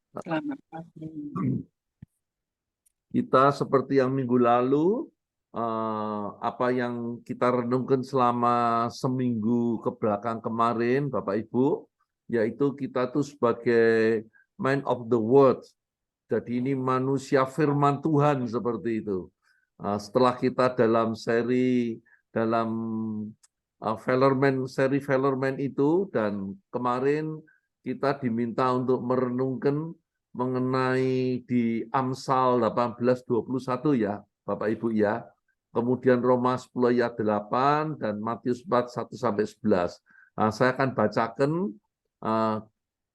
Selamat pagi. Kita seperti yang minggu lalu, apa yang kita renungkan selama seminggu ke belakang kemarin, Bapak Ibu, yaitu kita tuh sebagai man of the world. Jadi ini manusia firman Tuhan seperti itu. Setelah kita dalam seri Fellerman itu, dan kemarin kita diminta untuk merenungkan mengenai di Amsal 18:21 ya, Bapak Ibu ya. Kemudian Roma 10 ayat 8 dan Matius 4 1-11. Nah, saya akan bacakan uh,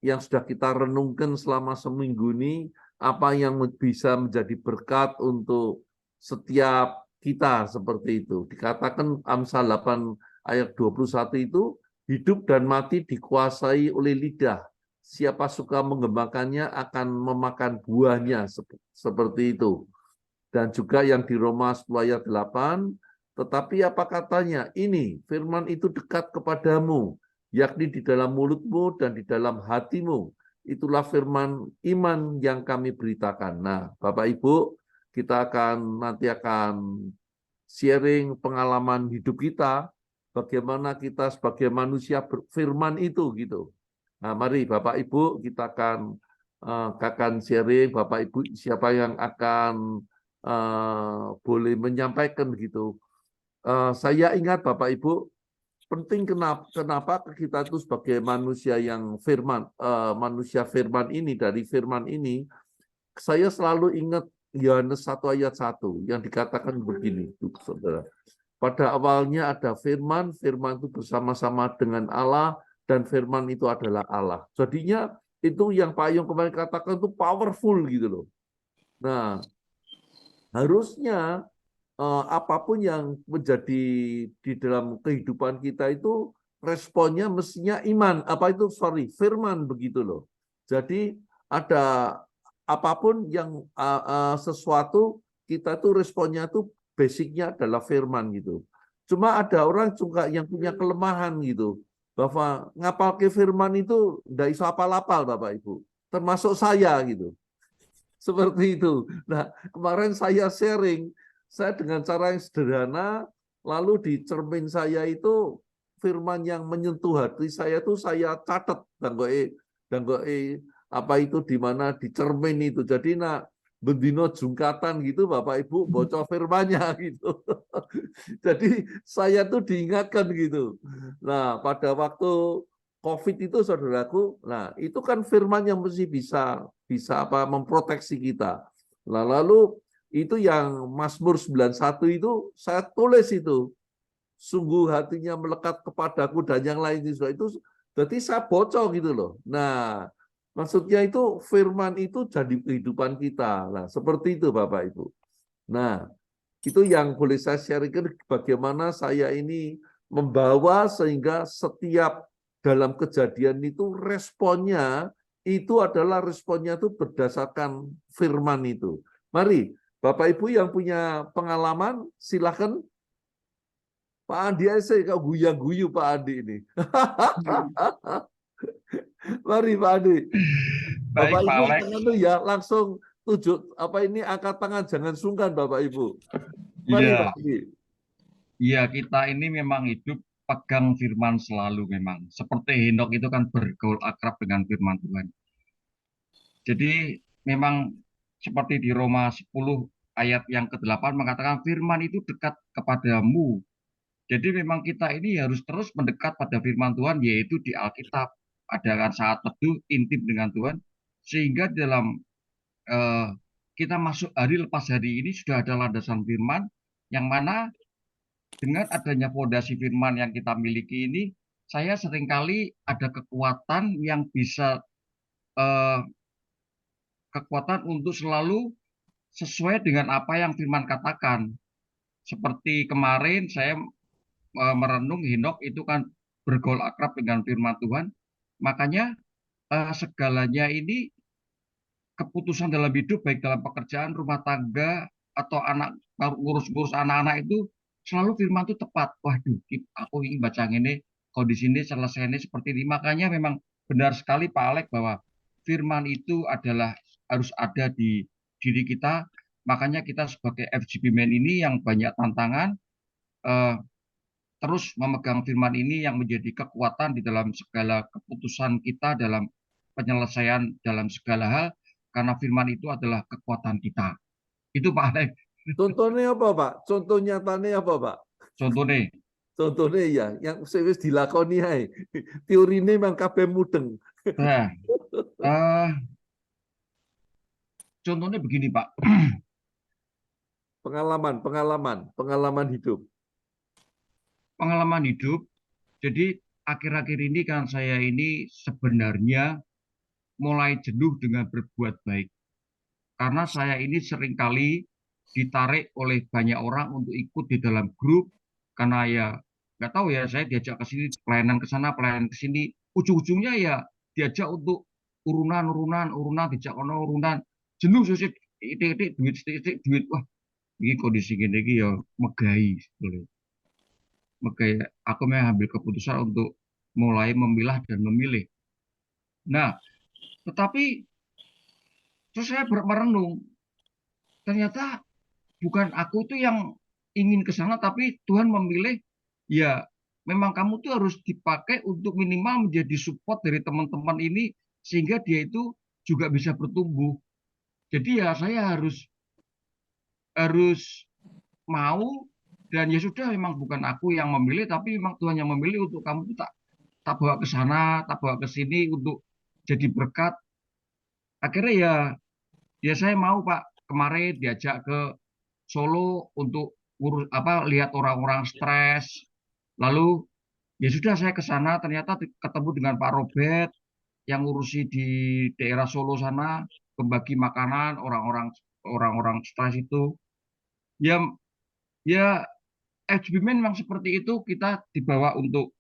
yang sudah kita renungkan selama seminggu ini, apa yang bisa menjadi berkat untuk setiap kita seperti itu. Dikatakan Amsal 8 ayat 21 itu, hidup dan mati dikuasai oleh lidah. Siapa suka mengembangkannya akan memakan buahnya, seperti itu. Dan juga yang di Roma 10 ayat 8, tetapi apa katanya? Ini, firman itu dekat kepadamu, yakni di dalam mulutmu dan di dalam hatimu. Itulah firman iman yang kami beritakan. Nah, Bapak Ibu, kita nanti akan sharing pengalaman hidup kita, bagaimana kita sebagai manusia firman itu gitu. Nah, mari Bapak Ibu kita akan sharing. Bapak Ibu siapa yang akan boleh menyampaikan gitu. Saya ingat Bapak Ibu, penting kenapa kita itu sebagai manusia yang firman, manusia firman ini, dari firman ini, saya selalu ingat Yohanes 1 ayat 1 yang dikatakan begini, saudara. Pada awalnya ada firman, firman itu bersama-sama dengan Allah, dan firman itu adalah Allah. Jadinya itu yang Pak Yung kemarin katakan itu powerful gitu loh. Nah, harusnya apapun yang menjadi di dalam kehidupan kita itu responnya mestinya iman, firman begitu loh. Jadi ada apapun yang sesuatu, kita tuh responnya tuh basicnya adalah firman gitu. Cuma ada orang juga yang punya kelemahan gitu, bahwa ngapal ke firman itu ndak iso apal-apal Bapak Ibu, termasuk saya gitu. Seperti itu. Nah, kemarin saya sharing, saya dengan cara yang sederhana, lalu di cermin saya itu firman yang menyentuh hati saya itu saya catat, dan apa itu di mana di cermin itu. Jadi nak bendino jungkatan gitu Bapak Ibu bocor firmannya gitu. Jadi saya tuh diingatkan gitu. Nah, pada waktu COVID itu saudaraku, nah itu kan firman yang mesti bisa bisa apa memproteksi kita. Nah, lalu itu yang Mazmur 91 itu saya tulis itu. Sungguh hatinya melekat kepadaku dan yang lain itu berarti saya bocor gitu loh. Nah, maksudnya itu firman itu jadi kehidupan kita. Nah, seperti itu Bapak Ibu. Nah, itu yang boleh saya sharingkan bagaimana saya ini membawa sehingga setiap dalam kejadian itu responnya itu adalah responnya itu berdasarkan firman itu. Mari, Bapak Ibu yang punya pengalaman, silakan. Pak Andi saya kau guyang-guyu Pak Andi ini. Mari Pak Andi. Bapak Baik, Pak Ibu Alex. jangan tuh ya langsung angkat tangan, jangan sungkan Bapak Ibu. Mari Pak Iya, Andi. iya kita ini memang hidup pegang firman selalu memang. Seperti Henok itu kan bergaul akrab dengan firman Tuhan. Jadi memang seperti di Roma 10 ayat yang ke-8 mengatakan firman itu dekat kepadamu. Jadi memang kita ini harus terus mendekat pada firman Tuhan yaitu di Alkitab. Adakan saat teduh intim dengan Tuhan sehingga dalam eh, kita masuk hari lepas hari ini sudah ada landasan firman yang mana dengan adanya fondasi firman yang kita miliki ini, saya seringkali ada kekuatan yang bisa eh, kekuatan untuk selalu sesuai dengan apa yang firman katakan. Seperti kemarin saya merenung Henok itu kan bergaul akrab dengan firman Tuhan. Makanya segalanya ini keputusan dalam hidup baik dalam pekerjaan, rumah tangga atau anak ngurus-ngurus anak-anak itu selalu firman itu tepat. Waduh, aku ingin baca ini kondisi ini selesai ini seperti ini. Makanya memang benar sekali Pak Alek bahwa firman itu adalah harus ada di diri kita. Makanya kita sebagai FGP Men ini yang banyak tantangan, eh, terus memegang firman ini yang menjadi kekuatan di dalam segala keputusan kita, dalam penyelesaian dalam segala hal, karena firman itu adalah kekuatan kita. Itu Pak Alek. Contohnya apa, Pak? Contoh nyatanya apa, Pak? Contohnya, Contohnya ya, yang wis dilakoni ae. Teorine memang kabeh mudeng. nah, eh, contohnya begini Pak. Pengalaman hidup. Pengalaman hidup. Jadi akhir-akhir ini kan saya ini sebenarnya mulai jenuh dengan berbuat baik. Karena saya ini seringkali ditarik oleh banyak orang untuk ikut di dalam grup. Karena ya nggak tahu ya, saya diajak ke sini, pelayanan ke sana, pelayanan ke sini. Ujung-ujungnya ya diajak untuk urunan, dijak ono urunan. Jenuh sih, titik duit, titik duit. Wah, ini kondisi gini ya megai. Megai. Aku mengambil keputusan untuk mulai memilah dan memilih. Nah, tetapi terus saya merenung, ternyata bukan aku tuh yang ingin ke sana, tapi Tuhan memilih, ya memang kamu tuh harus dipakai untuk minimal menjadi support dari teman-teman ini, sehingga dia itu juga bisa bertumbuh. Jadi ya saya harus harus mau, dan ya sudah, memang bukan aku yang memilih, tapi memang Tuhan yang memilih untuk kamu tuh tak tak bawa ke sana, tak bawa ke sini untuk jadi berkat. Akhirnya ya saya mau Pak, kemarin diajak ke Solo untuk urus apa, lihat orang-orang stres. Lalu ya sudah, saya ke sana, ternyata ketemu dengan Pak Robert yang ngurusi di daerah Solo sana, membagi makanan orang-orang stres itu. Ya ya HBM memang seperti itu, kita dibawa untuk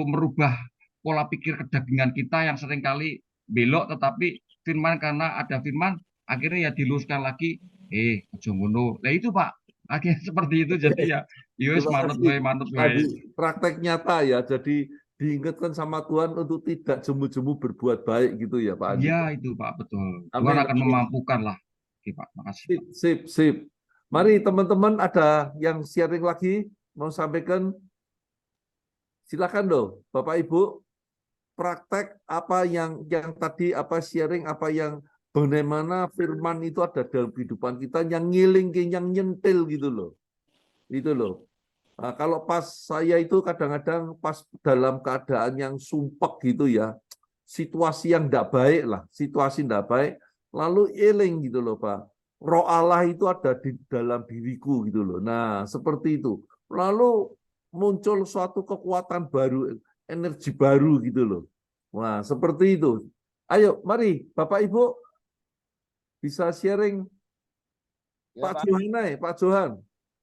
merubah pola pikir kedagingan kita yang seringkali belok, tetapi firman, karena ada firman, akhirnya ya diluruskan lagi, aja ngono. Nah itu Pak, akhirnya seperti itu. Jadi ya yus, Terima manut kasih. wae, manut Tadi wae. praktek nyata ya. Jadi diingatkan sama Tuhan untuk tidak jemu-jemu berbuat baik gitu ya, Pak Andi. Ya itu Pak, betul. Tuhan Amin. akan Amin. memampukan lah. Oke Pak, makasih Sip, Pak. sip, sip. Mari teman-teman, ada yang sharing lagi mau sampaikan, silakan dong, Bapak Ibu, praktek apa yang tadi, apa sharing, apa yang bagaimana firman itu ada dalam kehidupan kita, yang ngiling, yang nyentil gitu loh. Itu loh. Nah, kalau pas saya itu kadang-kadang pas dalam keadaan yang sumpek gitu ya, situasi yang tidak baik lah, situasi tidak baik, lalu eling gitu loh Pak. Roh Allah itu ada di dalam diriku gitu loh. Nah, seperti itu. Lalu muncul suatu kekuatan baru, energi baru gitu loh. Wah, seperti itu. Ayo, mari Bapak Ibu bisa sharing. Ya, Pak Pak. Johan, Pak Johan.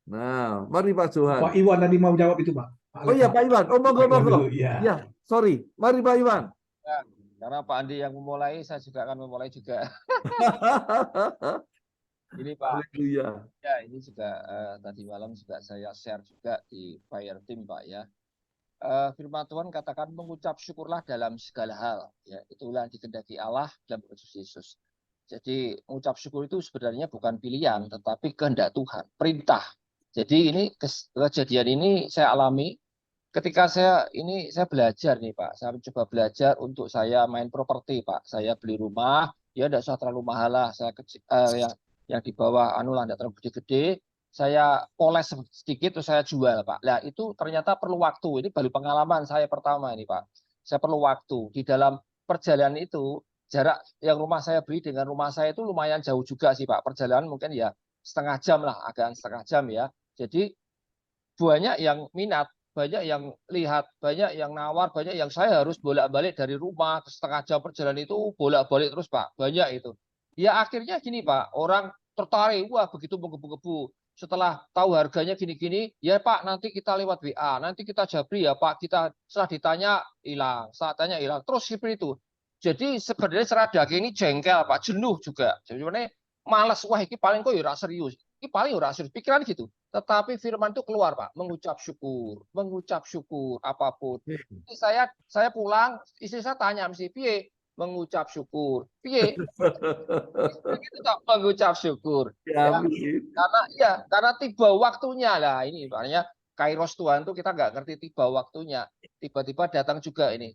Nah, mari Pak Johan. Pak Iwan tadi mau jawab itu, Pak. Pak Oh Alex, iya Pak. Pak Iwan. Oh monggo Pak Iwan monggo. dulu, ya. Ya, sorry. Mari Pak Iwan. Ya, karena Pak Andi yang memulai, saya juga akan memulai juga. Ini Pak, Haleluya. ya ini juga tadi malam juga saya share juga di Fire Team Pak ya. Firman Tuhan katakan mengucap syukurlah dalam segala hal. Ya, itulah yang dikehendaki Allah dalam Kristus Yesus. Jadi mengucap syukur itu sebenarnya bukan pilihan, tetapi kehendak Tuhan, perintah. Jadi ini kejadian ini saya alami ketika saya belajar nih Pak. Saya mencoba belajar untuk saya main properti Pak. Saya beli rumah, ya tidak usah terlalu mahal lah. Saya yang di bawah anu lah, tidak terlalu gede-gede. Saya poles sedikit terus saya jual Pak. Nah itu ternyata perlu waktu. Ini baru pengalaman saya pertama ini Pak. Saya perlu waktu di dalam perjalanan itu. Jarak yang rumah saya beli dengan rumah saya itu lumayan jauh juga sih Pak. Perjalanan mungkin ya setengah jam lah, agak setengah jam ya. Jadi banyak yang minat, banyak yang lihat, banyak yang nawar, banyak yang saya harus bolak-balik dari rumah setengah jam perjalanan itu bolak-balik terus Pak. Banyak itu. Ya akhirnya gini Pak, orang tertarik, wah begitu menggebu-gebu. Setelah tahu harganya gini-gini, ya Pak nanti kita lewat WA, nanti kita japri ya Pak, kita setelah ditanya hilang, saat tanya hilang, terus seperti itu. Jadi sebenarnya secara daging ini jengkel Pak, jenuh juga. Jadi malas, wah ini paling kok ya serius. Ini paling ora serius, pikiran gitu. Tetapi firman itu keluar Pak, mengucap syukur apapun. Jadi saya pulang, istri saya tanya mesti piye, mengucap syukur. Piye? Itu tak mengucap syukur. Ya, Ya, karena tiba waktunya lah ini. Makanya kairos Tuhan tuh kita nggak ngerti tiba waktunya. Tiba-tiba datang juga ini.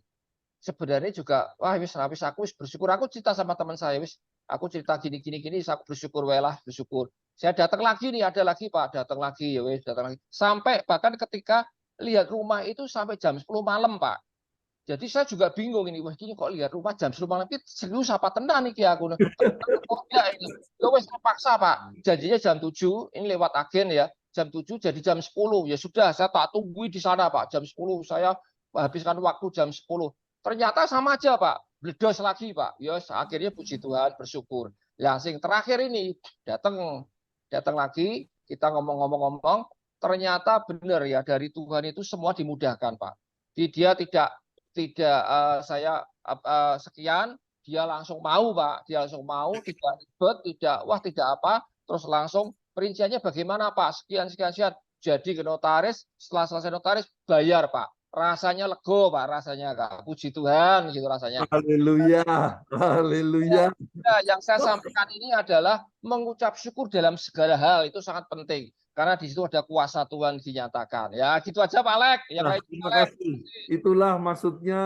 Sebenarnya juga, wah wis aku wis bersyukur. Aku cerita sama teman saya, wis aku cerita gini, aku bersyukur welah, bersyukur. Saya datang lagi nih, ada lagi Pak, datang lagi, ya wis datang lagi. Sampai bahkan ketika lihat rumah itu sampai jam 10 malam Pak. Jadi saya juga bingung ini, wah ini kok lihat rumah jam 10 malam, itu serius apa tenan nih aku. Oh enggak ini, ya wis terpaksa Pak. Janjinya jam 7, ini lewat agen ya, jam 7 jadi jam 10. Ya sudah, saya tak tunggu di sana Pak, jam 10 saya habiskan waktu jam 10. Ternyata sama aja Pak, bledos lagi Pak. Ya akhirnya puji Tuhan, bersyukur. Yang sing terakhir ini datang lagi, kita ngomong-ngomong, ternyata benar ya dari Tuhan itu semua dimudahkan Pak. Dia tidak saya sekian, dia langsung mau Pak, dia langsung mau, tidak ribet, tidak apa, terus langsung perinciannya bagaimana Pak, sekian, jadi ke notaris, setelah selesai notaris bayar Pak, rasanya lego Pak, rasanya Kak, puji Tuhan gitu rasanya. Haleluya, haleluya. Yang saya sampaikan ini adalah mengucap syukur dalam segala hal, itu sangat penting. Karena di situ ada kuasa Tuhan dinyatakan. Ya, gitu aja Pak Alek. Ya, Nah, Pak terima Alek. kasih. Itulah maksudnya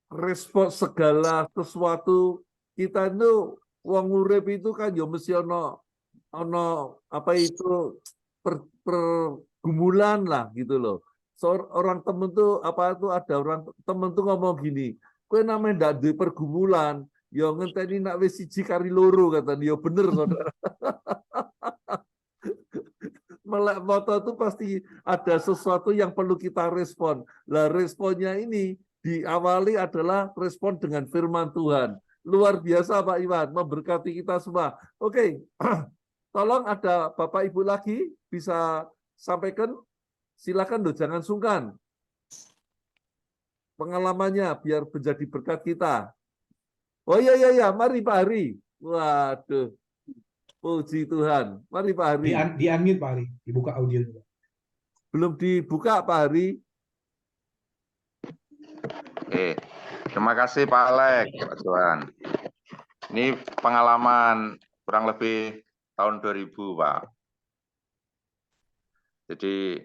respon segala sesuatu kita itu wong urip itu kan ya mesti ono apa itu pergumulan lah gitu loh. Orang temen tuh apa tuh ada orang temen tuh ngomong gini, kowe namanya ndak duwe pergumulan, ya ngenteni nak wis siji kari loro katanya, ya bener saudara. Melek moto itu pasti ada sesuatu yang perlu kita respon. Lah responnya ini diawali adalah respon dengan firman Tuhan. Luar biasa Pak Iwan, memberkati kita semua. Oke, tolong ada Bapak Ibu lagi bisa sampaikan. Silakan loh, jangan sungkan. Pengalamannya biar menjadi berkat kita. Oh iya, mari Pak Hari. Waduh, puji Tuhan. Mari Pak Hari. Di-unmute Pak Ari, dibuka audionya. Belum dibuka Pak Hari. Oke, terima kasih Pak Alek, Pak Johan. Ini pengalaman kurang lebih tahun 2000, Pak. Jadi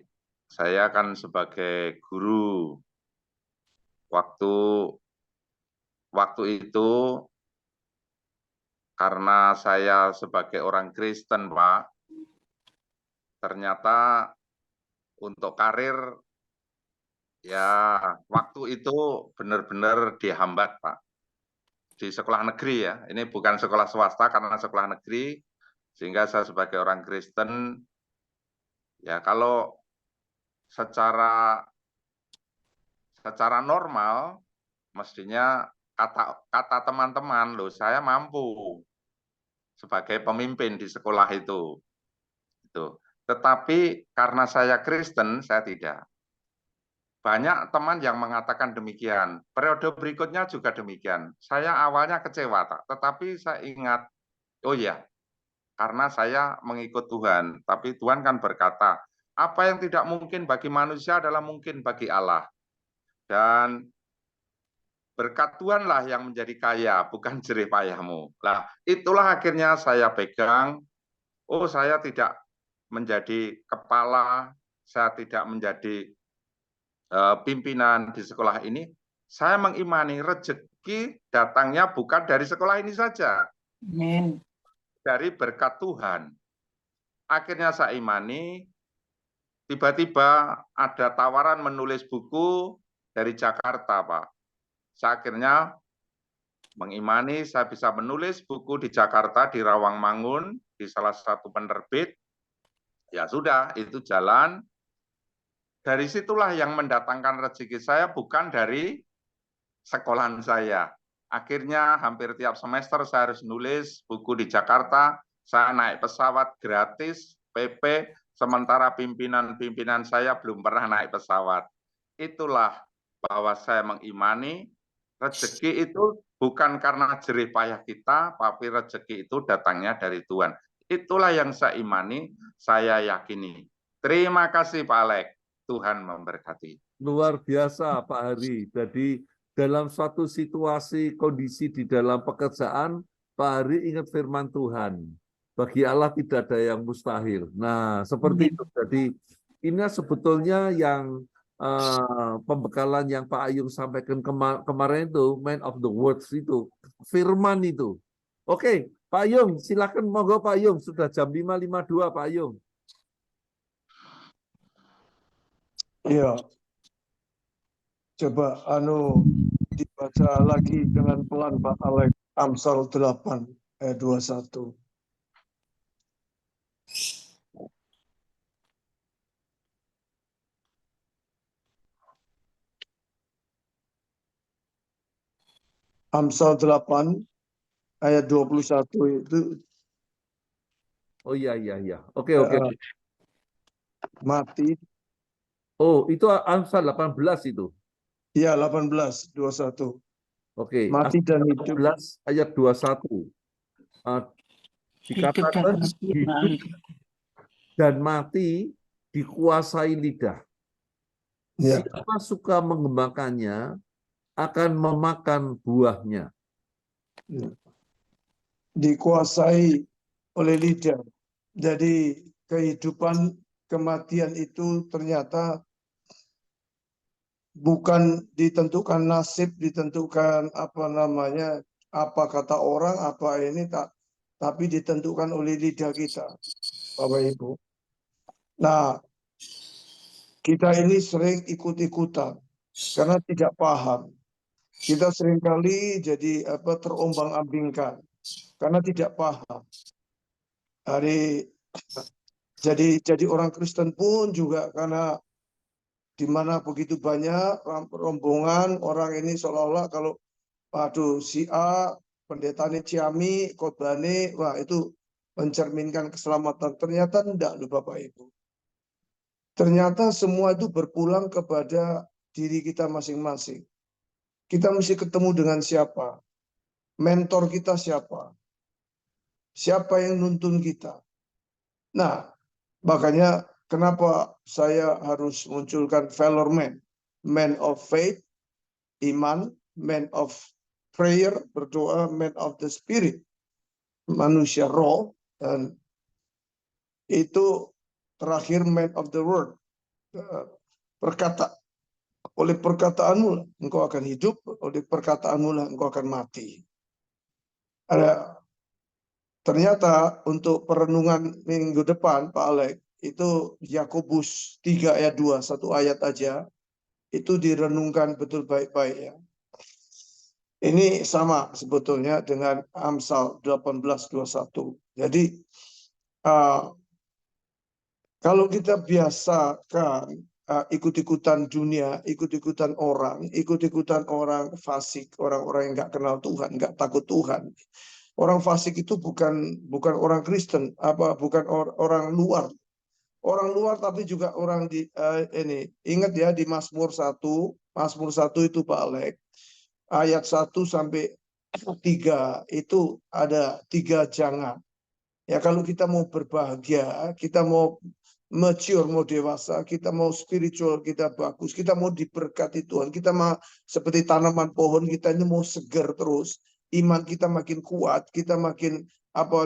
saya kan sebagai guru waktu itu karena saya sebagai orang Kristen, Pak, ternyata untuk karir ya waktu itu benar-benar dihambat, Pak. Di sekolah negeri ya, ini bukan sekolah swasta karena sekolah negeri, sehingga saya sebagai orang Kristen, ya kalau secara normal, mestinya kata teman-teman, loh saya mampu sebagai pemimpin di sekolah itu. Tetapi karena saya Kristen, saya tidak. Banyak teman yang mengatakan demikian. Periode berikutnya juga demikian. Saya awalnya kecewa, tetapi saya ingat, oh ya, karena saya mengikut Tuhan. Tapi Tuhan kan berkata, apa yang tidak mungkin bagi manusia adalah mungkin bagi Allah. Dan berkat Tuhanlah yang menjadi kaya, bukan jerih payahmu. Nah, itulah akhirnya saya pegang, oh saya tidak menjadi kepala, saya tidak menjadi pimpinan di sekolah ini, saya mengimani rezeki datangnya bukan dari sekolah ini saja. Amin. Dari berkat Tuhan. Akhirnya saya imani, tiba-tiba ada tawaran menulis buku dari Jakarta, Pak. Saya akhirnya mengimani saya bisa menulis buku di Jakarta, di Rawangmangun, di salah satu penerbit. Ya sudah, itu jalan. Dari situlah yang mendatangkan rezeki saya bukan dari sekolahan saya. Akhirnya hampir tiap semester saya harus nulis buku di Jakarta, saya naik pesawat gratis, PP, sementara pimpinan-pimpinan saya belum pernah naik pesawat. Itulah bahwa saya mengimani rezeki itu bukan karena jerih payah kita, tapi rezeki itu datangnya dari Tuhan. Itulah yang saya imani, saya yakini. Terima kasih Pak Alek. Tuhan memberkati. Luar biasa Pak Hari. Jadi dalam suatu situasi kondisi di dalam pekerjaan, Pak Hari ingat firman Tuhan. Bagi Allah tidak ada yang mustahil. Nah, seperti itu. Jadi ini sebetulnya yang pembekalan yang Pak Ayung sampaikan kemarin itu, man of the words itu, firman itu. Oke, Pak Ayung, silakan monggo Pak Ayung. Sudah jam 5.52 Pak Ayung. Iya, coba dibaca lagi dengan pelan Pak Alex. Amsal 8 ayat 21. Amsal 8 ayat 21 itu Oh iya. Oke. mati. Oh, itu Amsal 18 itu. Iya, 18:21. Oke, Mati dan hidup. 18 ayat 21. Dikatakan hidup dan mati dikuasai lidah. Ya. Siapa suka mengembangkannya akan memakan buahnya. Dikuasai oleh lidah. Jadi kehidupan, kematian itu ternyata bukan ditentukan nasib, ditentukan apa kata orang, apa ini tapi ditentukan oleh lidah kita, Bapak Ibu. Nah, kita ini sering ikut-ikutan karena tidak paham. Kita seringkali jadi terombang-ambingkan karena tidak paham. Jadi orang Kristen pun juga karena di mana begitu banyak rombongan orang ini seolah-olah kalau si A pendetanya Ciami, khotbahnya, wah itu mencerminkan keselamatan. Ternyata enggak loh Bapak Ibu. Ternyata semua itu berpulang kepada diri kita masing-masing. Kita mesti ketemu dengan siapa? Mentor kita siapa? Siapa yang nuntun kita? Nah, makanya kenapa saya harus munculkan valor man of faith, iman, man of prayer, berdoa, man of the spirit, manusia roh, dan itu terakhir man of the word, berkata, oleh perkataanmu engkau akan hidup, oleh perkataanmu lah engkau akan mati. Ternyata untuk perenungan minggu depan, Pak Alex, itu Yakobus 3 ayat 2, satu ayat aja, itu direnungkan betul baik-baik ya. Ini sama sebetulnya dengan Amsal 18:21. Jadi kalau kita biasakan ikut-ikutan dunia, ikut-ikutan orang fasik, orang-orang yang nggak kenal Tuhan, nggak takut Tuhan. Orang fasik itu bukan orang Kristen, bukan orang luar. Orang luar tapi juga orang ini. Ingat ya di Mazmur 1 itu Pak Alex, ayat 1 sampai 3 itu ada 3 jangan. Ya kalau kita mau berbahagia, kita mau mature, mau dewasa, kita mau spiritual, kita bagus, kita mau diberkati Tuhan, kita mau seperti tanaman pohon, kita ini mau segar terus, iman kita makin kuat, kita makin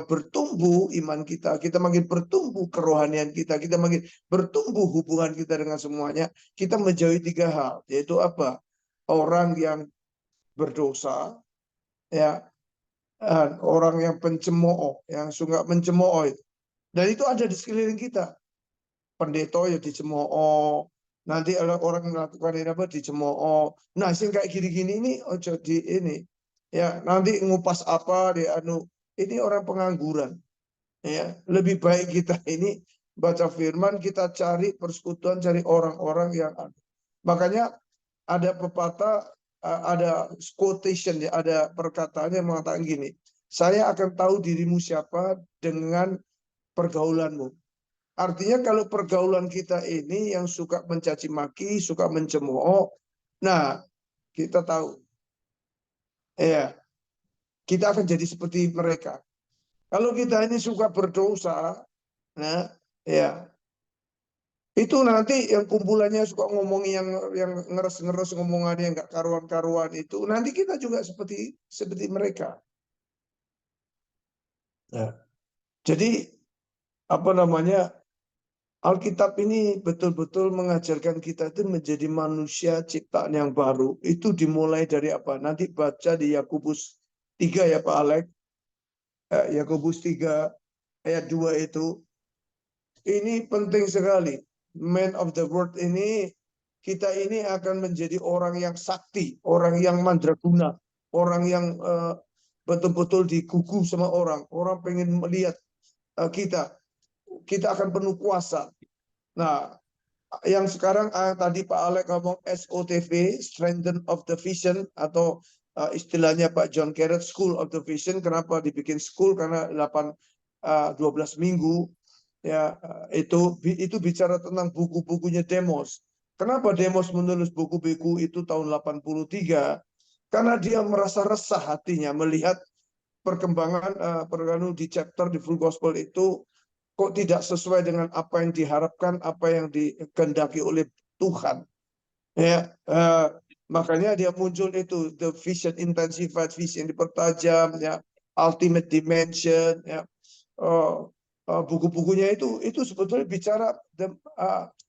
bertumbuh iman kita makin bertumbuh kerohanian kita makin bertumbuh hubungan kita dengan semuanya, kita menjauhi 3 hal, yaitu apa? Orang yang berdosa, ya, orang yang pencemooh, yang suka mencemooh itu. Dan itu ada di sekeliling kita. Pendeta ya dicemooh, nanti orang melakukan dicemooh. Nah, sing kayak gini-gini ini ojo di ini. Ya, nanti ngupas apa di ini orang pengangguran. Ya, lebih baik kita ini baca firman, kita cari persekutuan, cari orang-orang yang ada. Makanya ada pepatah, ada quotation ya, ada perkataan yang mengatakan gini, saya akan tahu dirimu siapa dengan pergaulanmu. Artinya kalau pergaulan kita ini yang suka mencaci maki, suka mencemooh, nah kita tahu, ya kita akan jadi seperti mereka. Kalau kita ini suka berdosa, nah ya Itu nanti yang kumpulannya suka ngomong yang ngeres-ngeres ngomongannya nggak karuan-karuan itu, nanti kita juga seperti mereka. Nah, jadi apa namanya, Alkitab ini betul-betul mengajarkan kita itu menjadi manusia ciptaan yang baru. Itu dimulai dari apa? Nanti baca di Yakobus 3 ya Pak Alek. Yakobus 3 ayat 2 itu. Ini penting sekali. Man of the world ini, kita ini akan menjadi orang yang sakti, orang yang mandraguna, orang yang betul-betul digugu sama orang. Orang pengen melihat kita akan penuh kuasa. Nah, yang sekarang tadi Pak Alek ngomong SOTV, Strengthen of the Vision, atau istilahnya Pak John Carrot, School of the Vision. Kenapa dibikin school? Karena 12 minggu. Ya, itu bicara tentang buku-bukunya Demos. Kenapa Demos menulis buku-buku itu tahun 83? Karena dia merasa resah hatinya melihat perkembangan di chapter di Full Gospel itu kok tidak sesuai dengan apa yang diharapkan, apa yang dikehendaki oleh Tuhan. Ya, makanya dia muncul itu the vision intensified, vision dipertajam, ya, ultimate dimension, ya. Buku-bukunya itu sebetulnya bicara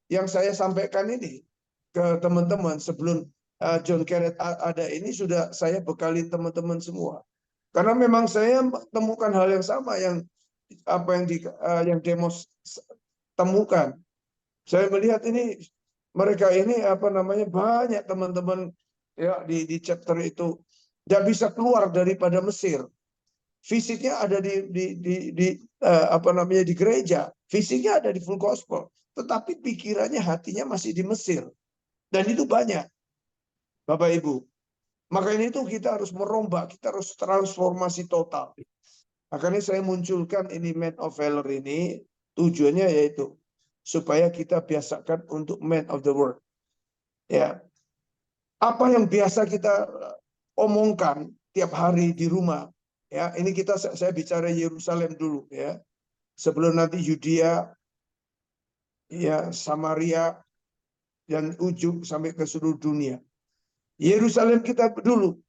yang saya sampaikan ini ke teman-teman sebelum John Carrot ada ini, sudah saya bekali teman-teman semua. Karena memang saya temukan hal yang sama yang yang Demos temukan. Saya melihat ini mereka ini apa namanya, banyak teman-teman ya di chapter itu tidak bisa keluar daripada Mesir. Fisiknya ada di gereja, fisiknya ada di Full Gospel, tetapi pikirannya, hatinya masih di Mesir. Dan itu banyak, Bapak Ibu. Makanya itu kita harus merombak, kita harus transformasi total. Makanya saya munculkan ini Man of Valor ini, tujuannya yaitu supaya kita biasakan untuk Man of the World. Ya, apa yang biasa kita omongkan tiap hari di rumah. Ya, ini saya bicara Yerusalem dulu ya. Sebelum nanti Yudea, ya Samaria, dan ujung sampai ke seluruh dunia. Yerusalem kita dulu.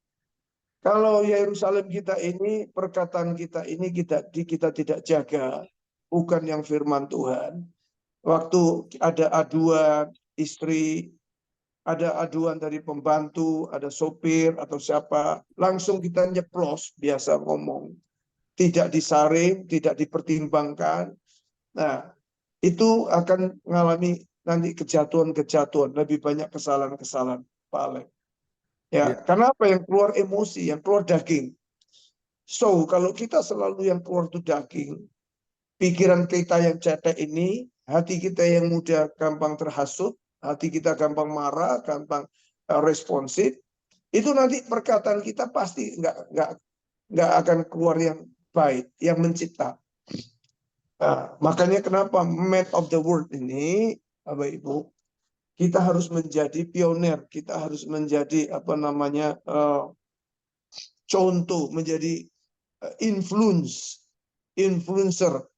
Kalau Yerusalem kita ini, perkataan kita ini kita tidak jaga, bukan yang firman Tuhan. Waktu ada aduan istri, ada aduan dari pembantu, ada sopir atau siapa, langsung kita nyeplos, biasa ngomong. Tidak disaring, tidak dipertimbangkan. Nah, itu akan mengalami nanti kejatuhan-kejatuhan, lebih banyak kesalahan-kesalahan, Pak Alek. Ya, karena apa? Yang keluar emosi, yang keluar daging. So, kalau kita selalu yang keluar itu daging, pikiran kita yang cetek ini, hati kita yang mudah gampang terhasut, hati kita gampang marah, gampang responsif, itu nanti perkataan kita pasti nggak akan keluar yang baik, yang mencipta. Nah, makanya kenapa Man of the World ini, Bapak Ibu, kita harus menjadi pionir, kita harus menjadi apa namanya contoh, menjadi influencer.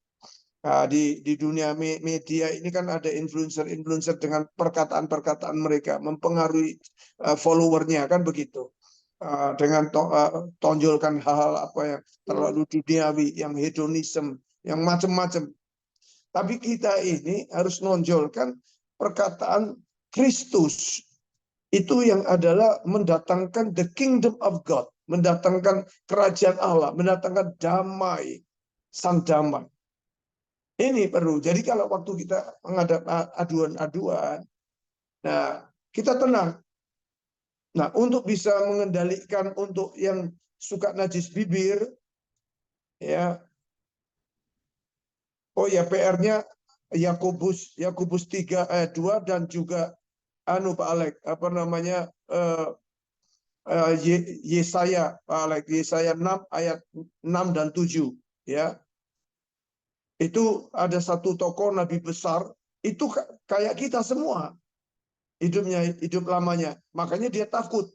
Nah, di dunia media ini kan ada influencer dengan perkataan-perkataan mereka mempengaruhi followernya, kan begitu. Dengan tonjolkan hal-hal apa yang terlalu duniawi, yang hedonisme, yang macam-macam. Tapi kita ini harus nonjolkan perkataan Kristus. Itu yang adalah mendatangkan the kingdom of God, mendatangkan kerajaan Allah, mendatangkan damai, sang damai. Ini perlu. Jadi kalau waktu kita menghadap aduan-aduan, nah kita tenang. Nah, untuk bisa mengendalikan untuk yang suka najis bibir, ya, oh ya PR-nya Yakobus 3 ayat 2 dan juga Pak Alek, apa namanya, Yesaya, Pak Alek, Yesaya 6 ayat 6 dan 7, ya. Itu ada satu tokoh nabi besar, itu kayak kita semua. Hidupnya, hidup lamanya. Makanya dia takut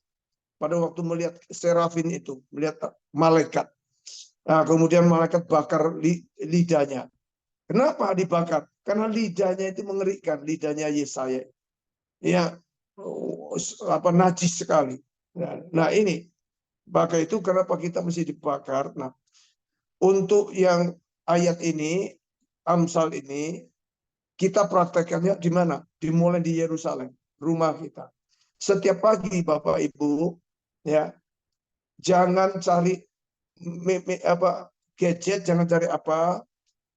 pada waktu melihat serafin itu, melihat malaikat. Nah, kemudian malaikat bakar lidahnya. Kenapa dibakar? Karena lidahnya itu mengerikan, lidahnya Yesaya. Ya, najis sekali. Nah ini, maka itu kenapa kita mesti dibakar. Nah, untuk yang ayat ini, Amsal ini, kita praktekannya di mana? Dimulai di Yerusalem, rumah kita. Setiap pagi Bapak Ibu, ya, jangan cari gadget, jangan cari apa.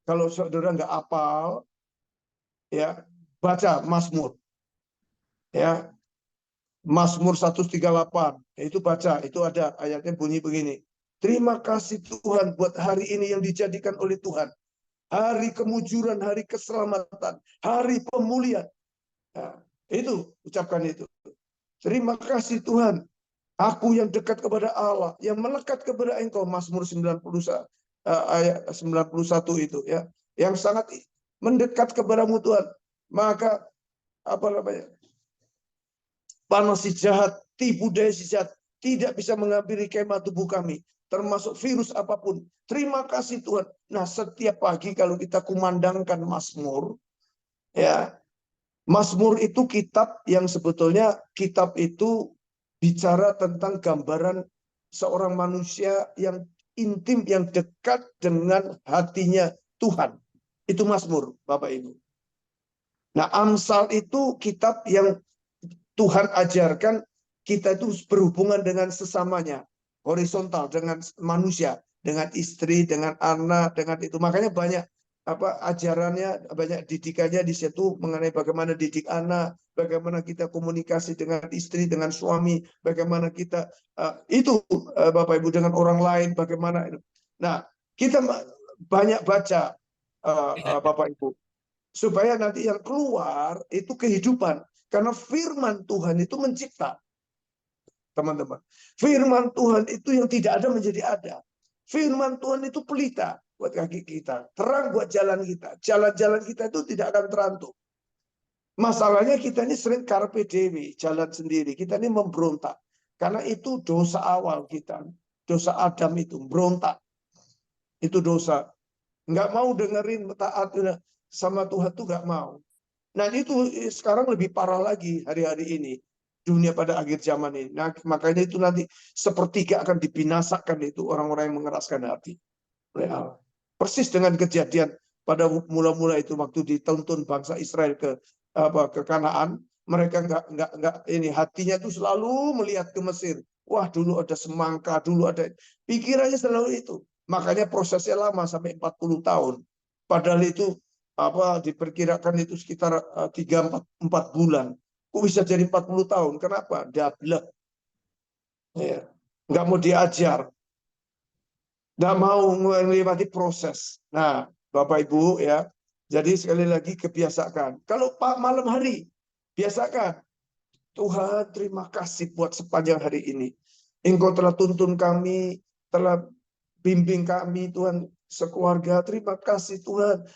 Kalau saudara nggak hafal, ya, baca Mazmur. Ya, Mazmur 138, itu baca, itu ada ayatnya bunyi begini. Terima kasih Tuhan buat hari ini yang dijadikan oleh Tuhan. Hari kemujuran, hari keselamatan, hari pemulihan. Nah, itu, ucapkan itu. Terima kasih Tuhan. Aku yang dekat kepada Allah, yang melekat kepada Engkau, Mazmur 91 ayat 91 itu, ya, yang sangat mendekat kepadamu Tuhan. Maka apa namanya? Panas si jahat, tipu daya si jahat tidak bisa menghampiri kemah tubuh kami, termasuk virus apapun. Terima kasih Tuhan. Nah, setiap pagi kalau kita kumandangkan Mazmur, ya, Mazmur itu kitab yang sebetulnya kitab itu bicara tentang gambaran seorang manusia yang intim, yang dekat dengan hatinya Tuhan. Itu Mazmur, Bapak Ibu. Nah, Amsal itu kitab yang Tuhan ajarkan kita itu berhubungan dengan sesamanya, horizontal, dengan manusia, dengan istri, dengan anak, dengan itu. Makanya banyak ajarannya, banyak didikannya di situ mengenai bagaimana didik anak, bagaimana kita komunikasi dengan istri, dengan suami, bagaimana kita Bapak Ibu dengan orang lain, bagaimana. Nah, kita banyak baca Bapak Ibu, supaya nanti yang keluar itu kehidupan. Karena firman Tuhan itu mencipta, teman-teman. Firman Tuhan itu yang tidak ada menjadi ada. Firman Tuhan itu pelita buat kaki kita, terang buat jalan kita. Jalan-jalan kita itu tidak akan terantuk. Masalahnya kita ini sering carpe diem, jalan sendiri. Kita ini memberontak. Karena itu dosa awal kita. Dosa Adam itu, berontak. Itu dosa. Nggak mau dengerin taat sama Tuhan tuh nggak mau. Nah itu sekarang lebih parah lagi hari-hari ini. Dunia pada akhir zaman ini. Nah, makanya itu nanti sepertiga akan dibinasakan itu orang-orang yang mengeraskan hati. Persis dengan kejadian pada mula-mula itu waktu dituntun bangsa Israel ke Kanaan. Mereka nggak ini hatinya itu selalu melihat ke Mesir. Wah dulu ada semangka, dulu ada pikirannya selalu itu. Makanya prosesnya lama sampai 40 tahun. Padahal itu diperkirakan itu sekitar 3-4 bulan. Kok bisa jadi 40 tahun? Kenapa? Dablek. Ya. Nggak mau diajar. Nggak mau melewati proses. Nah, Bapak Ibu ya. Jadi sekali lagi kebiasakan. Kalau malam hari, biasakan. Tuhan terima kasih buat sepanjang hari ini. Engkau telah tuntun kami, telah bimbing kami Tuhan sekeluarga. Terima kasih Tuhan.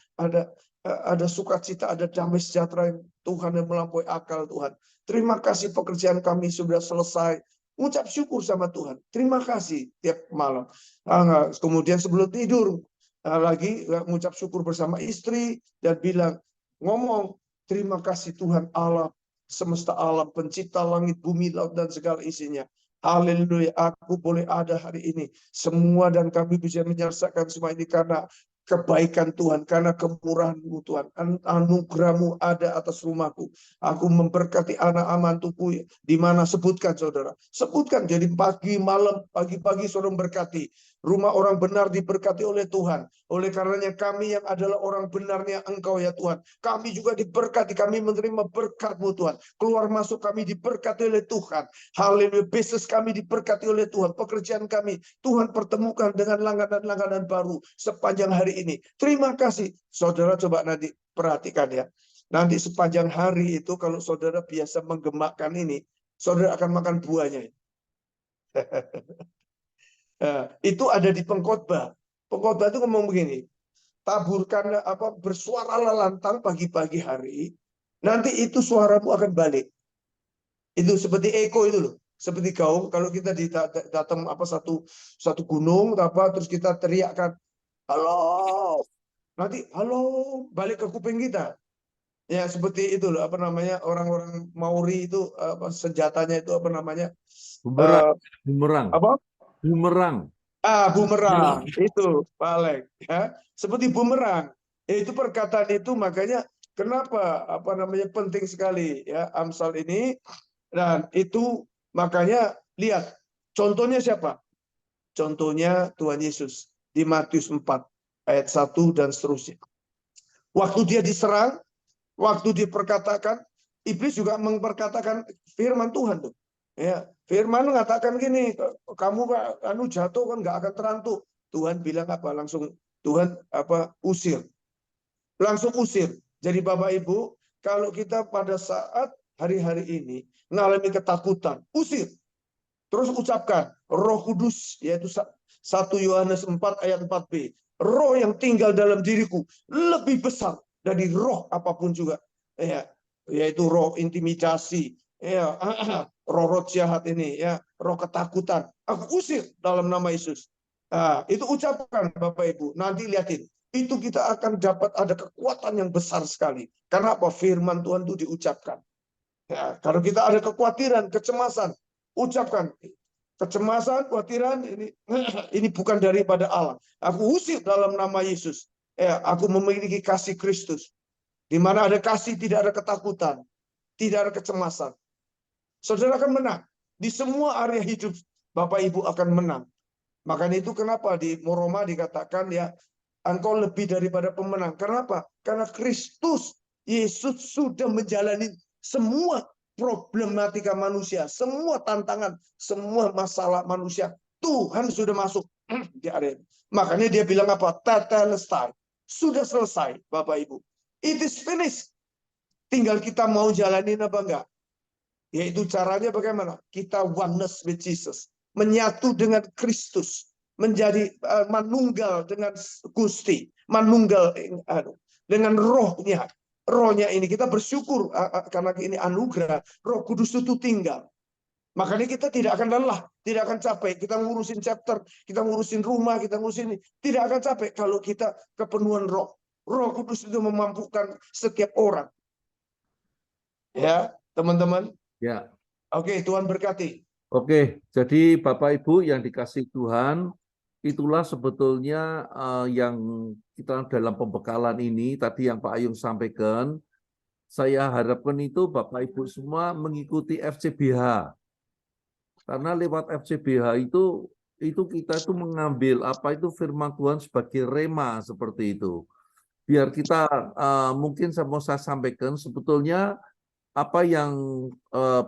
Ada sukacita, ada damai sejahtera yang Tuhan yang melampaui akal Tuhan. Terima kasih pekerjaan kami sudah selesai. Ucap syukur sama Tuhan. Terima kasih tiap malam. Kemudian sebelum tidur lagi mengucap syukur bersama istri dan bilang ngomong terima kasih Tuhan Allah semesta alam, pencipta langit, bumi, laut dan segala isinya. Haleluya, aku boleh ada hari ini. Semua dan kami bisa menyelesaikan semua ini karena kebaikan Tuhan, karena kemurahan-Mu Tuhan. Anugerah-Mu ada atas rumahku. Aku memberkati anak mantuku di mana sebutkan saudara. Sebutkan jadi pagi, malam, pagi-pagi saudara memberkati. Rumah orang benar diberkati oleh Tuhan. Oleh karenanya kami yang adalah orang benarnya Engkau ya Tuhan. Kami juga diberkati, kami menerima berkat-Mu Tuhan. Keluar masuk kami diberkati oleh Tuhan. Haleluya, bisnis kami diberkati oleh Tuhan. Pekerjaan kami Tuhan pertemukan dengan langganan-langganan baru sepanjang hari ini. Terima kasih. Saudara coba nanti perhatikan ya. Nanti sepanjang hari itu kalau saudara biasa menggemakkan ini, saudara akan makan buahnya. Itu ada di pengkhotbah. Pengkhotbah itu ngomong begini, taburkan bersuara lantang pagi-pagi hari, nanti itu suaramu akan balik. Itu seperti eko itu loh, seperti gaung. Kalau kita datang satu gunung terus kita teriakkan, halo, nanti halo balik ke kuping kita. Ya seperti itu loh, apa namanya, orang-orang Maori itu apa senjatanya itu apa namanya? Bumerang, Eh, bumerang, apa? bumerang. Bumerang itu Pak ya. Seperti bumerang. Ya, itu perkataan itu makanya kenapa apa namanya penting sekali ya Amsal ini, dan itu makanya lihat contohnya siapa? Contohnya Tuhan Yesus di Matius 4 ayat 1 dan seterusnya. Waktu dia diserang, waktu diperkatakan, iblis juga memperkatakan firman Tuhan tuh. Ya, firman mengatakan gini, kamu anu jatuh kan nggak akan terantuk. Tuhan bilang apa? Langsung Tuhan apa? Usir. Langsung usir. Jadi Bapak Ibu, kalau kita pada saat hari-hari ini mengalami ketakutan, usir. Terus ucapkan, Roh Kudus, yaitu 1 Yohanes 4 ayat 4b. Roh yang tinggal dalam diriku lebih besar dari roh apapun juga. Ya, yaitu roh intimidasi, ya, roh jahat ini, ya, roh ketakutan. Aku usir dalam nama Yesus. Nah, itu ucapkan Bapak Ibu. Nanti lihatin. Itu kita akan dapat ada kekuatan yang besar sekali. Karena apa? Firman Tuhan itu diucapkan. Ya, kalau kita ada kekhawatiran, kecemasan, ucapkan kecemasan, kekhawatiran ini bukan daripada Allah. Aku usir dalam nama Yesus. Ya, aku memiliki kasih Kristus. Di mana ada kasih, tidak ada ketakutan, tidak ada kecemasan. Saudara akan menang. Di semua area hidup Bapak Ibu akan menang. Makanya itu kenapa di Roma dikatakan ya, engkau lebih daripada pemenang. Kenapa? Karena Kristus Yesus sudah menjalani semua problematika manusia, semua tantangan, semua masalah manusia. Tuhan sudah masuk di area. Makanya dia bilang apa? Tetelestai. Sudah selesai, Bapak Ibu. It is finished. Tinggal kita mau jalanin apa enggak. Yaitu caranya bagaimana? Kita oneness with Jesus. Menyatu dengan Kristus. Menjadi manunggal dengan Gusti. Manunggal dengan rohnya. Rohnya ini kita bersyukur karena ini anugerah. Roh Kudus itu tinggal. Makanya kita tidak akan lelah, tidak akan capek. Kita ngurusin chapter, kita ngurusin rumah, kita ngurusin ini. Tidak akan capek kalau kita kepenuhan roh. Roh Kudus itu memampukan setiap orang. Ya, teman-teman. Ya. Oke, Tuhan berkati. Oke, jadi Bapak Ibu yang dikasih Tuhan, itulah sebetulnya yang kita dalam pembekalan ini, tadi yang Pak Ayung sampaikan, saya harapkan itu Bapak Ibu semua mengikuti FCBH. Karena lewat FCBH itu kita itu mengambil apa itu firman Tuhan sebagai rema seperti itu. Biar kita mungkin mau saya sampaikan sebetulnya apa yang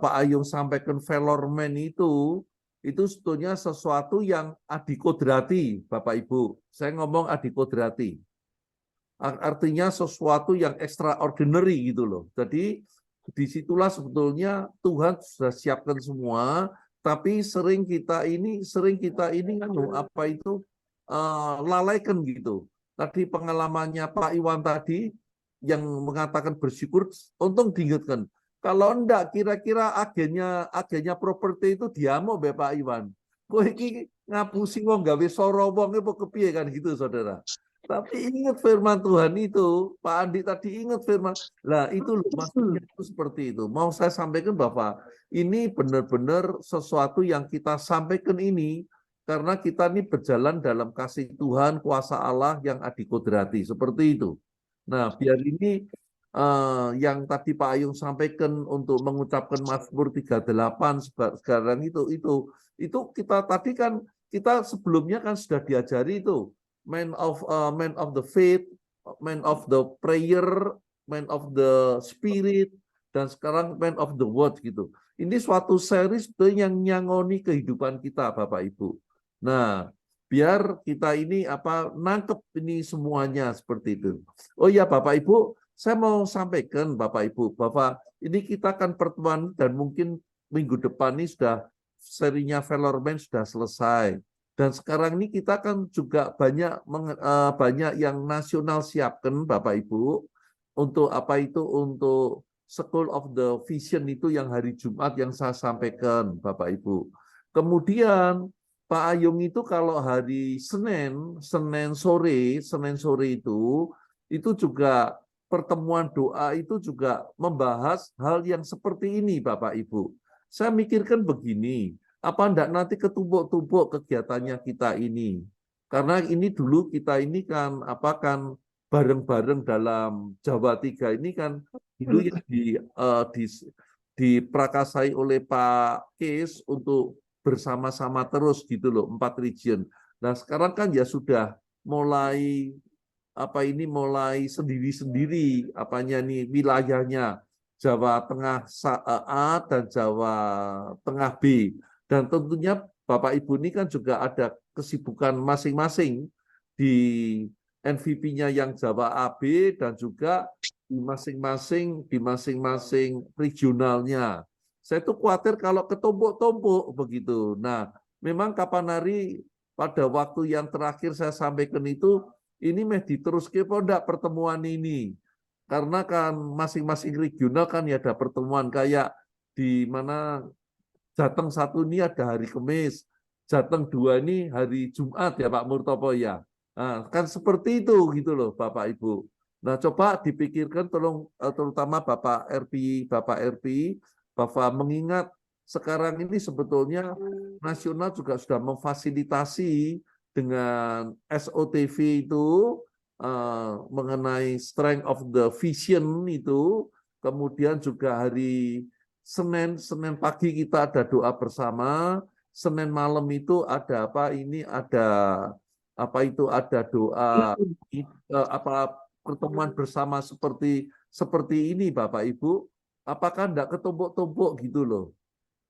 Pak Ayung sampaikan velormen itu sebetulnya sesuatu yang adikodrati, Bapak Ibu. Saya ngomong adikodrati. Artinya sesuatu yang extraordinary gitu loh. Jadi disitulah sebetulnya Tuhan sudah siapkan semua, tapi sering kita ini kan apa itu lalaikan gitu. Tadi pengalamannya Pak Iwan tadi yang mengatakan bersyukur, untung diingatkan. Kalau enggak, kira-kira agennya properti itu diamo be Pak Iwan. Kowe iki ngapusi wong gawe soro wong apa kepiye kan gitu, Saudara. Tapi ingat firman Tuhan itu, Pak Andi tadi ingat firman. Lah itu loh, maksudnya itu seperti itu. Mau saya sampaikan bahwa ini benar-benar sesuatu yang kita sampaikan ini karena kita ini berjalan dalam kasih Tuhan, kuasa Allah yang adikodrati, seperti itu. Nah, biar ini yang tadi Pak Ayung sampaikan untuk mengucapkan Mazmur 38 sekarang itu kita tadi kan kita sebelumnya kan sudah diajari itu man of the faith, man of the prayer, man of the spirit, dan sekarang man of the word gitu. Ini suatu series yang nyangoni kehidupan kita Bapak Ibu. Nah, biar kita ini nangkep ini semuanya seperti itu. Oh ya Bapak Ibu, saya mau sampaikan Bapak Ibu bahwa ini kita akan pertemuan dan mungkin minggu depan ini sudah serinya Velormen sudah selesai. Dan sekarang ini kita kan juga banyak yang nasional siapkan Bapak Ibu untuk untuk School of the Vision itu yang hari Jumat yang saya sampaikan Bapak Ibu. Kemudian Pak Ayung itu kalau hari Senin sore itu juga pertemuan doa itu juga membahas hal yang seperti ini, Bapak Ibu. Saya mikirkan begini, apa enggak nanti ketumpuk-tumpuk kegiatannya kita ini? Karena ini dulu kita ini kan bareng-bareng dalam Jawa 3 ini kan dulu yang diprakasai oleh Pak Kes untuk bersama-sama terus gitu loh, 4 region. Nah sekarang kan ya sudah mulai mulai sendiri-sendiri wilayahnya Jawa Tengah A dan Jawa Tengah B. Dan tentunya Bapak Ibu ini kan juga ada kesibukan masing-masing di NVP-nya yang Jawa AB dan juga di masing-masing regionalnya. Saya tuh khawatir kalau ketumpuk-tumpuk begitu. Nah, memang kapan hari pada waktu yang terakhir saya sampaikan itu ini diteruske enggak pertemuan ini. Karena kan masing-masing regional kan ya ada pertemuan kayak di mana Jateng 1 ini ada hari Kamis, Jateng 2 ini hari Jumat ya Pak Murtopo ya. Nah, kan seperti itu gitu loh Bapak Ibu. Nah, coba dipikirkan tolong terutama Bapak RP, Bapak mengingat sekarang ini sebetulnya nasional juga sudah memfasilitasi dengan SOTV itu mengenai strength of the vision itu, kemudian juga hari Senin pagi kita ada doa bersama, Senin malam itu ada ada doa pertemuan bersama seperti ini Bapak Ibu. Apakah enggak ketumpuk-tumpuk gitu loh?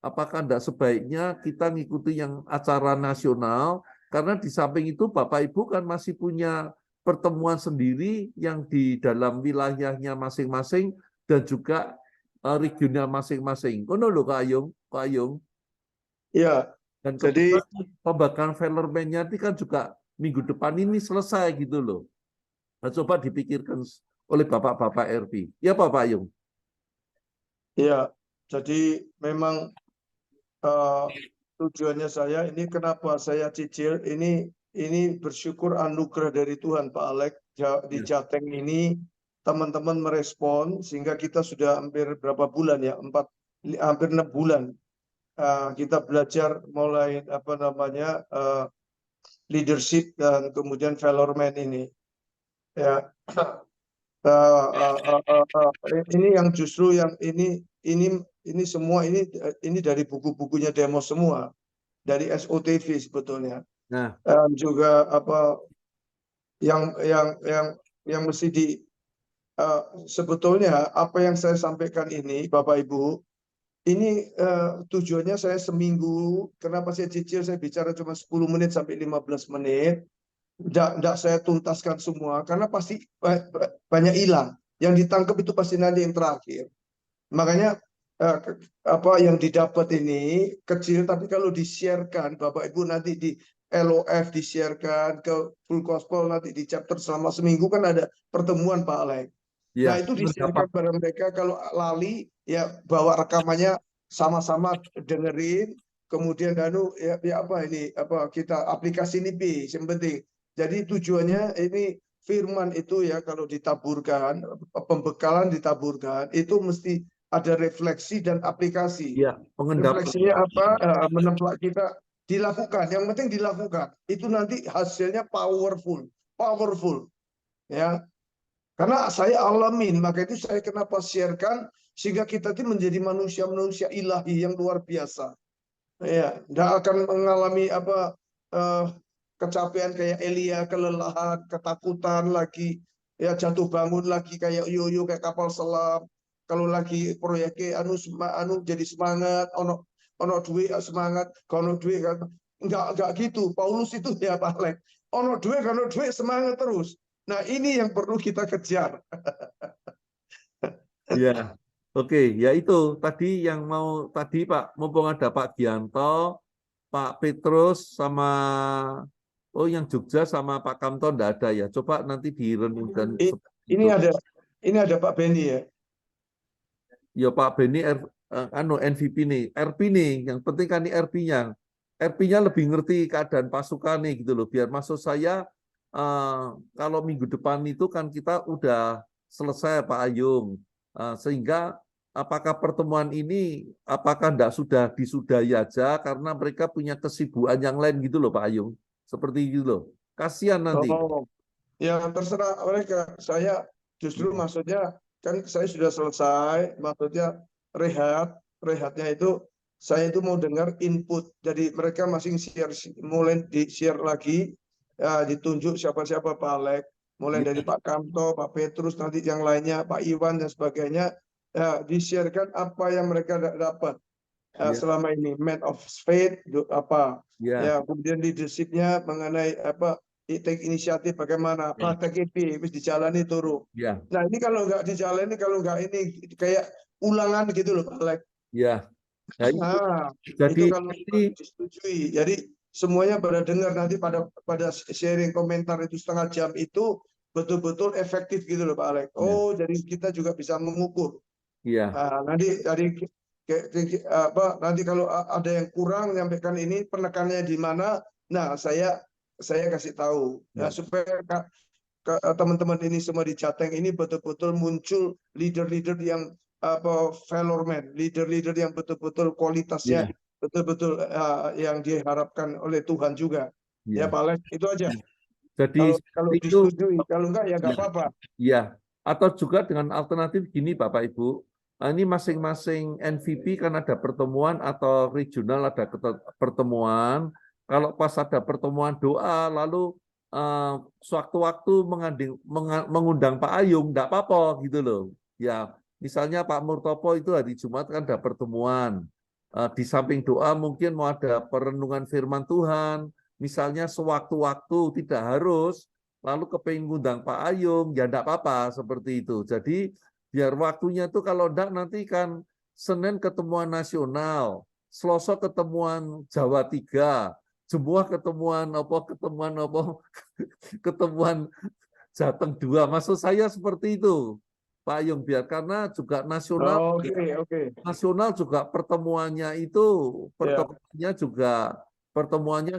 Apakah enggak sebaiknya kita ngikuti yang acara nasional? Karena di samping itu Bapak Ibu kan masih punya pertemuan sendiri yang di dalam wilayahnya masing-masing dan juga regional masing-masing. Kono lho Kak Ayung. Ya, Dan jadi pembakaran Vellerman-nya ini kan juga minggu depan ini selesai gitu loh. Nah, coba dipikirkan oleh Bapak-Bapak RP. Ya Bapak Ayung. ya, jadi memang tujuannya saya ini kenapa saya cicil ini bersyukur anugerah dari Tuhan Pak Alek di Jateng ini teman-teman merespon sehingga kita sudah hampir berapa bulan ya hampir 6 bulan kita belajar mulai leadership dan kemudian Vellerman ini ya ini yang justru yang ini semua ini dari buku-bukunya Demos semua dari SOTV sebetulnya. Nah, juga yang mesti sebetulnya apa yang saya sampaikan ini Bapak Ibu ini tujuannya saya seminggu. Kenapa saya cicil? Saya bicara cuma 10 menit sampai 15 menit. Tidak saya tuntaskan semua karena pasti banyak hilang. Yang ditangkap itu pasti nanti yang terakhir. Makanya apa yang didapat ini kecil, tapi kalau di-sharekan Bapak Ibu nanti di LOF di-sharekan ke Full Gospel nanti di chapter selama seminggu kan ada pertemuan Pak Alek. ya, Nah itu di-sharekan pada mereka kalau lali ya bawa rekamannya sama-sama dengerin. Kemudian kita aplikasi ini yang penting. Jadi tujuannya ini firman itu ya kalau ditaburkan, pembekalan ditaburkan itu mesti ada refleksi dan aplikasi. ya, pengendapan. Refleksinya apa? Menemplak kita dilakukan. Yang penting dilakukan. Itu nanti hasilnya powerful. Ya. Karena saya alamin, maka itu saya kenapa sharekan sehingga kita itu menjadi manusia-manusia ilahi yang luar biasa. Ya, tidak akan mengalami kecapean kayak Elia, kelelahan, ketakutan lagi, ya jatuh bangun lagi kayak yoyo kayak kapal selam. Kalau lagi proyeknya jadi semangat, ono duit semangat, kalau duit kan enggak gitu. Paulus itu ya Pak Lek. Ono duit semangat terus. Nah, ini yang perlu kita kejar. Ya. Oke, ya itu tadi yang tadi Pak, mumpung ada Pak Gianto, Pak Petrus sama yang Jogja sama Pak Kamto enggak ada ya. Coba nanti direnungkan. Ini ada Pak Beni ya. Ya Pak Beni NVP nih, RP nih, yang penting kan ini RP-nya. RP-nya lebih ngerti keadaan pasukan nih gitu loh. Biar maksud saya kalau minggu depan itu kan kita udah selesai Pak Ayung. Sehingga apakah pertemuan ini apakah enggak sudah disudahi aja karena mereka punya kesibukan yang lain gitu loh Pak Ayung. Seperti itu loh. Kasihan nanti. Oh, ya terserah mereka. Saya justru maksudnya kan saya sudah selesai, maksudnya rehatnya itu saya itu mau dengar input. Jadi mereka masing mulai di-share lagi, ya, ditunjuk siapa-siapa Pak Alek, mulai dari Pak Kamto, Pak Petrus, nanti yang lainnya, Pak Iwan dan sebagainya, ya, di-sharekan apa yang mereka dapat selama ini, man of faith apa, ya, kemudian leadership-nya mengenai apa, take inisiatif bagaimana, praktek IP, wis dijalani turu. Nah ini kalau nggak dijalani, kalau nggak ini kayak ulangan gitu loh Pak Alek. Ya. Nah, itu kalau disetujui. Jadi semuanya pada dengar nanti pada sharing komentar itu setengah jam itu betul-betul efektif gitu loh Pak Alek. Oh, jadi kita juga bisa mengukur. Nah, nanti nanti kalau ada yang kurang menyampaikan ini penekannya di mana, nah saya kasih tahu ya supaya teman-teman ini semua di Jateng ini betul-betul muncul leader-leader yang valorman, leader-leader yang betul-betul kualitasnya betul-betul yang diharapkan oleh Tuhan juga. Ya Pak Alex, itu aja. Jadi Kalau itu, disetujui, kalau enggak ya nggak apa-apa. Iya, atau juga dengan alternatif gini Bapak Ibu, ini masing-masing NVP kan ada pertemuan atau regional ada pertemuan. Kalau pas ada pertemuan doa, lalu sewaktu-waktu mengundang Pak Ayung, enggak apa-apa gitu loh. Ya, misalnya Pak Murtopo itu hari Jumat kan ada pertemuan. Di samping doa mungkin mau ada perenungan firman Tuhan. Misalnya sewaktu-waktu, tidak harus lalu kepengen ngundang Pak Ayung, ya enggak apa-apa seperti itu. Jadi biar waktunya tuh kalau enggak nanti kan Senin ketemuan nasional, Selasa ketemuan Jawa 3, Jumat ketemuan ketemuan Jateng 2. Maksud saya seperti itu. Pak Ayung, biar karena juga nasional nasional juga pertemuannya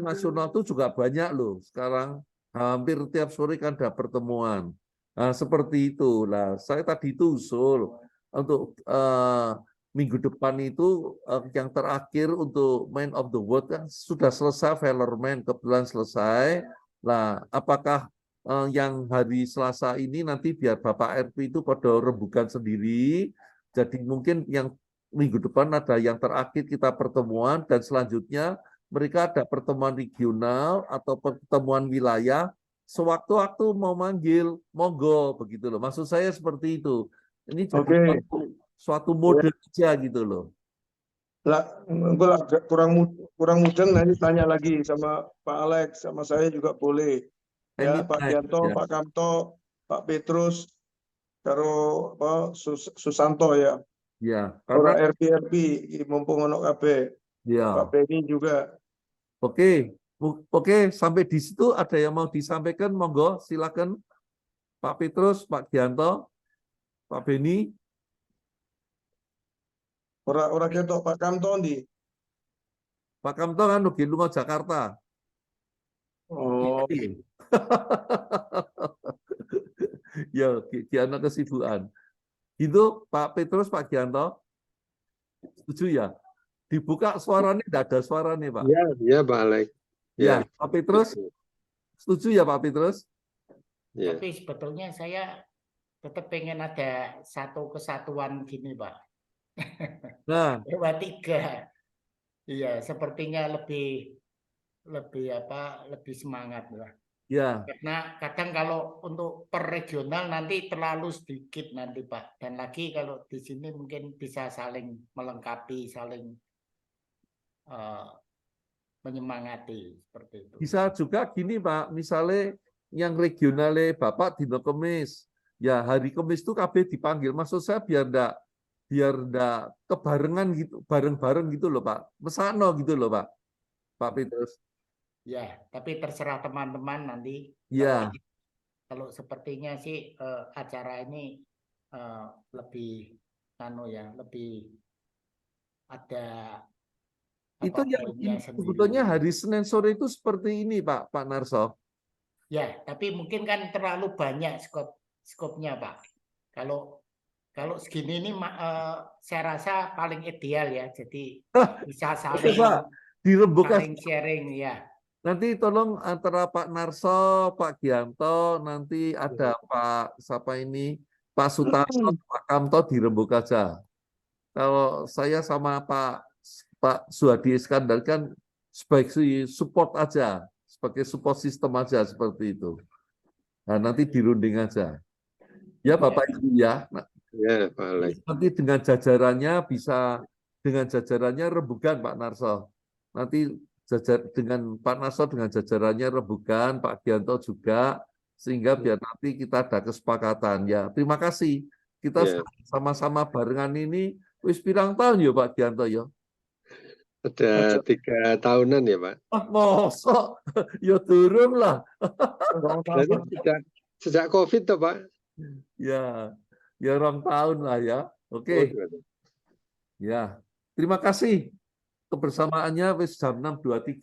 nasional tuh juga banyak loh. Sekarang hampir tiap sore kan ada pertemuan. Nah, seperti itu. Lah, saya tadi itu usul untuk minggu depan itu yang terakhir untuk Man of the World kan sudah selesai, Valorman kebetulan selesai. Lah, apakah yang hari Selasa ini nanti biar Bapak RP itu pada rembukan sendiri. Jadi mungkin yang minggu depan ada yang terakhir kita pertemuan dan selanjutnya mereka ada pertemuan regional atau pertemuan wilayah. Sewaktu-waktu mau manggil, monggo begitu loh. Maksud saya seperti itu. Ini jadi suatu mode aja gitu loh. Lah, gue kurang mudeng nanti tanya lagi sama Pak Alex, sama saya juga boleh. Ya, Pak Gianto, Pak Kamto, Pak Petrus, karo Susanto ya. Ya, orang karena RP mumpung ono KB. Pak Beni juga. Oke, sampai di situ ada yang mau disampaikan, monggo silakan Pak Petrus, Pak Gianto, Pak Beni. Orang ketok Pak Kamto ndi? Pak Kamto kan ugi lunga Jakarta. Oh. Ya, Gianto kesibukan. Itu Pak Petrus, Pak Gianto. Setuju ya? Dibuka suaranya, tidak ada suaranya, Pak. Ya, Pak Alek. Ya, Pak Petrus. Setuju ya, Pak Petrus? Ya. Tapi sebetulnya saya tetap pengen ada satu kesatuan gini, Pak. Nah, Dewa 3. Iya, sepertinya lebih semangat lah. Ya. Karena kadang kalau untuk per regional nanti terlalu sedikit nanti Pak. Dan lagi kalau di sini mungkin bisa saling melengkapi, saling menyemangati seperti itu. Bisa juga gini Pak, misalnya yang regionalnya Bapak dino Kemis, ya hari Kemis itu KB dipanggil. Maksud saya biar enggak kebarengan gitu, bareng-bareng gitu loh Pak. Mesakno gitu loh Pak. Pak Petrus. Ya, tapi terserah teman-teman nanti. Ya. Kalau sepertinya sih acara ini lebih lebih ada Itu yang filenya sendiri. sebetulnya hari Senin sore itu seperti ini, Pak Narso. Ya, tapi mungkin kan terlalu banyak skopnya, Pak. Kalau segini ini saya rasa paling ideal ya. Jadi bisa Oke, Pak, dirembuk saling sharing ya. nanti tolong antara Pak Narso, Pak Gianto, nanti ada Pak siapa ini, Pak Sutarso, Pak Kamto dirembuk aja. Kalau saya sama Pak Suhadi Iskandar kan sebagai support aja, sebagai support system aja seperti itu. Nah, nanti dirunding aja. Ya Bapak Ibu ya. Nah, Ya, Pak Alex. nanti dengan jajarannya rembukan Pak Narso. Nanti dengan Pak Narso dengan jajarannya rembukan, Pak Gianto juga, sehingga biar nanti kita ada kesepakatan. Ya, terima kasih. Kita sama-sama barengan ini wis pirang tahun ya Pak Gianto ya. Ada 3 tahunan ya Pak. Mosok ya turun lah. Berarti sejak COVID toh Pak. Ya 2 tahun lah ya. Oke. Ya, terima kasih kebersamaannya wis jam 6.23.